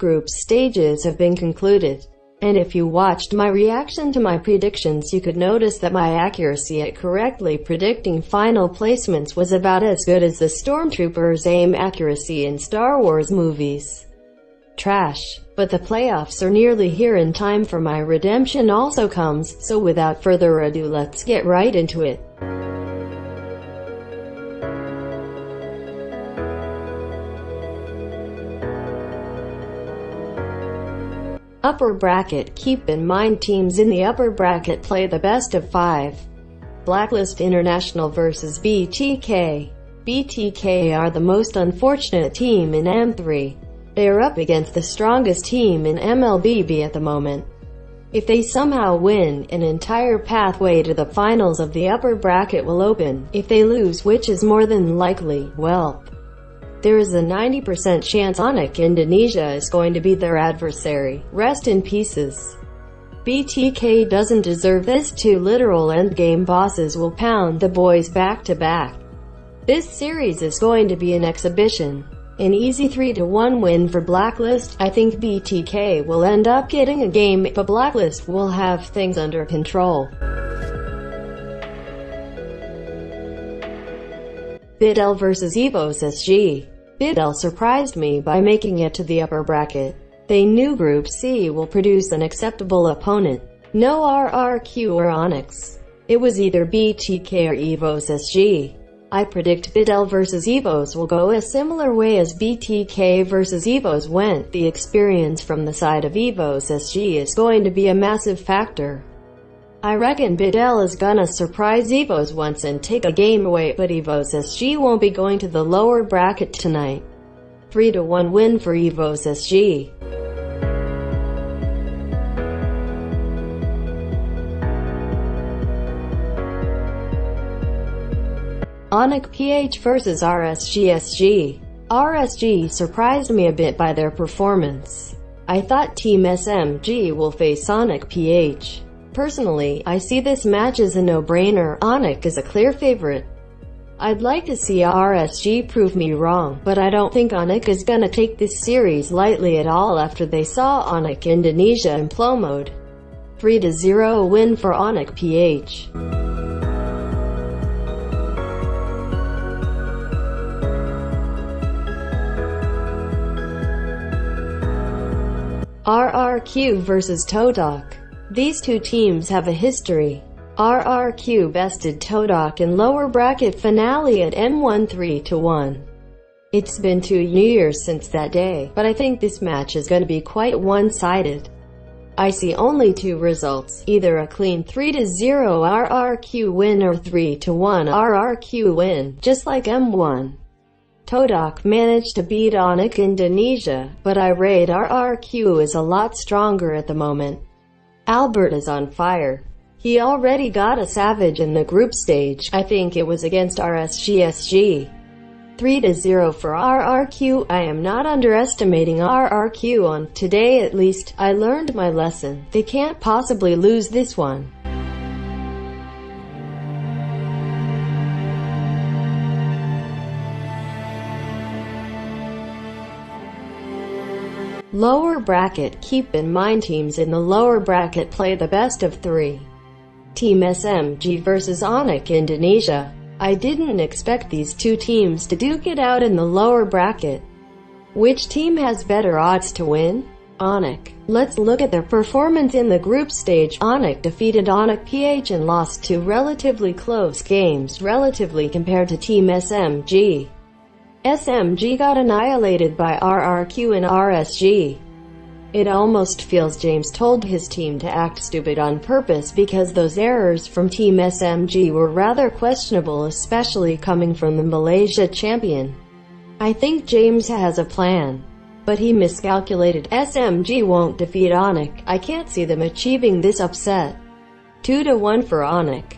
Group stages have been concluded. And if you watched my reaction to my predictions, you could notice that my accuracy at correctly predicting final placements was about as good as the Stormtroopers' aim accuracy in Star Wars movies. Trash. But the playoffs are nearly here and time for my redemption also comes, so without further ado let's get right into it. Upper bracket. Keep in mind teams in the upper bracket play the best of 5. Blacklist International vs BTK. BTK are the most unfortunate team in M3. They are up against the strongest team in MLBB at the moment. If they somehow win, an entire pathway to the finals of the upper bracket will open. If they lose, which is more than likely, well, there is a 90% chance Untitled Indonesia is going to be their adversary. Rest in pieces. BTK doesn't deserve this. 2 literal endgame bosses will pound the boys back to back. This series is going to be an exhibition. An easy 3-1 win for Blacklist. I think BTK will end up getting a game, but Blacklist will have things under control. Bidel vs Evos SG. Bidel surprised me by making it to the upper bracket. They knew Group C will produce an acceptable opponent. No RRQ or Onyx. It was either BTK or Evos SG. I predict Bidel vs Evos will go a similar way as BTK vs Evos went. The experience from the side of Evos SG is going to be a massive factor. I reckon Bidel is gonna surprise Evos once and take a game away, but Evos SG won't be going to the lower bracket tonight. 3-1 win for Evos SG. Onyx PH vs RSG SG. RSG surprised me a bit by their performance. I thought Team SMG will face Onyx PH. Personally, I see this match as a no-brainer. Onyx is a clear favorite. I'd like to see RSG prove me wrong, but I don't think Onyx is gonna take this series lightly at all after they saw Onyx Indonesia in Plo mode. 3-0 win for Onyx PH. RRQ vs Todok. These two teams have a history. RRQ bested Todok in lower bracket finale at M1 3-1. It's been 2 years since that day, but I think this match is going to be quite one-sided. I see only 2 results, either a clean 3-0 RRQ win or 3-1 RRQ win, just like M1. Todok managed to beat Onyx Indonesia, but I rate RRQ is a lot stronger at the moment. Albert is on fire. He already got a savage in the group stage. I think it was against RSGSG. 3-0 for RRQ. I am not underestimating RRQ on today at least. I learned my lesson. They can't possibly lose this one. Lower bracket. Keep in mind teams in the lower bracket play the best of 3. Team SMG vs Onyx Indonesia. I didn't expect these 2 teams to duke it out in the lower bracket. Which team has better odds to win? Onyx. Let's look at their performance in the group stage. Onyx defeated Onyx PH and lost 2 relatively close games relatively compared to Team SMG. SMG got annihilated by RRQ and RSG. It almost feels James told his team to act stupid on purpose because those errors from Team SMG were rather questionable, especially coming from the Malaysia champion. I think James has a plan, but he miscalculated. SMG won't defeat Onyx. I can't see them achieving this upset. 2-1 for Onyx.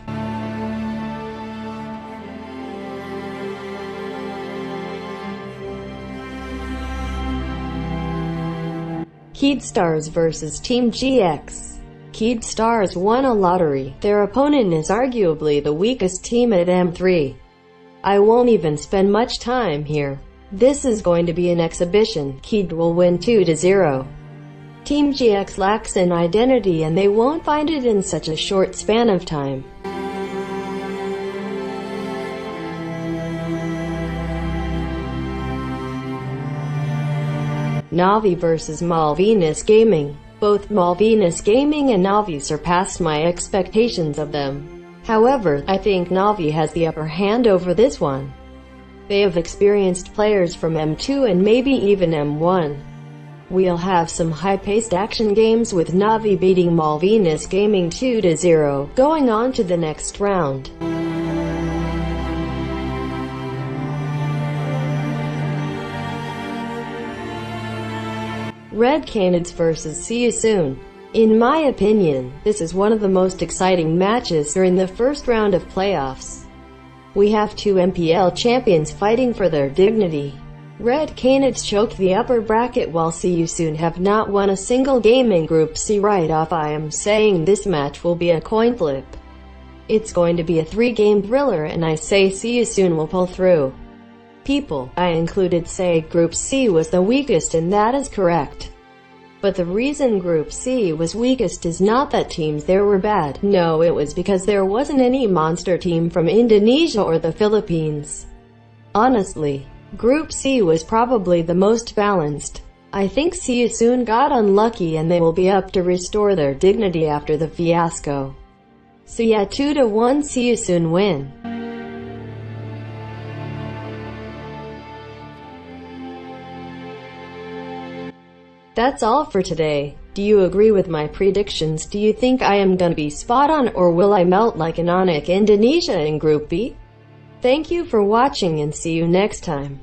Keydstars vs Team GX. Keydstars won a lottery. Their opponent is arguably the weakest team at M3. I won't even spend much time here. This is going to be an exhibition. Keed will win 2-0. Team GX lacks an identity and they won't find it in such a short span of time. Navi vs Malvinas Gaming. Both Malvinas Gaming and Navi surpassed my expectations of them. However, I think Navi has the upper hand over this one. They have experienced players from M2 and maybe even M1. We'll have some high-paced action games with Navi beating Malvinas Gaming 2-0, going on to the next round. Red Canids vs See You Soon. In my opinion, this is one of the most exciting matches during the first round of playoffs. We have two MPL champions fighting for their dignity. Red Canids choked the upper bracket while See You Soon have not won a single game in Group C. Right off I am saying this match will be a coin flip. It's going to be a 3-game thriller and I say See You Soon will pull through. People I included say Group C was the weakest and that is correct. But the reason Group C was weakest is not that teams there were bad. No, it was because there wasn't any monster team from Indonesia or the Philippines. Honestly, Group C was probably the most balanced. I think See You Soon got unlucky and they will be up to restore their dignity after the fiasco. So yeah, 2-1 See You Soon win. That's all for today. Do you agree with my predictions? Do you think I am gonna be spot on or will I melt like an Onyx Indonesia in Group B? Thank you for watching and see you next time.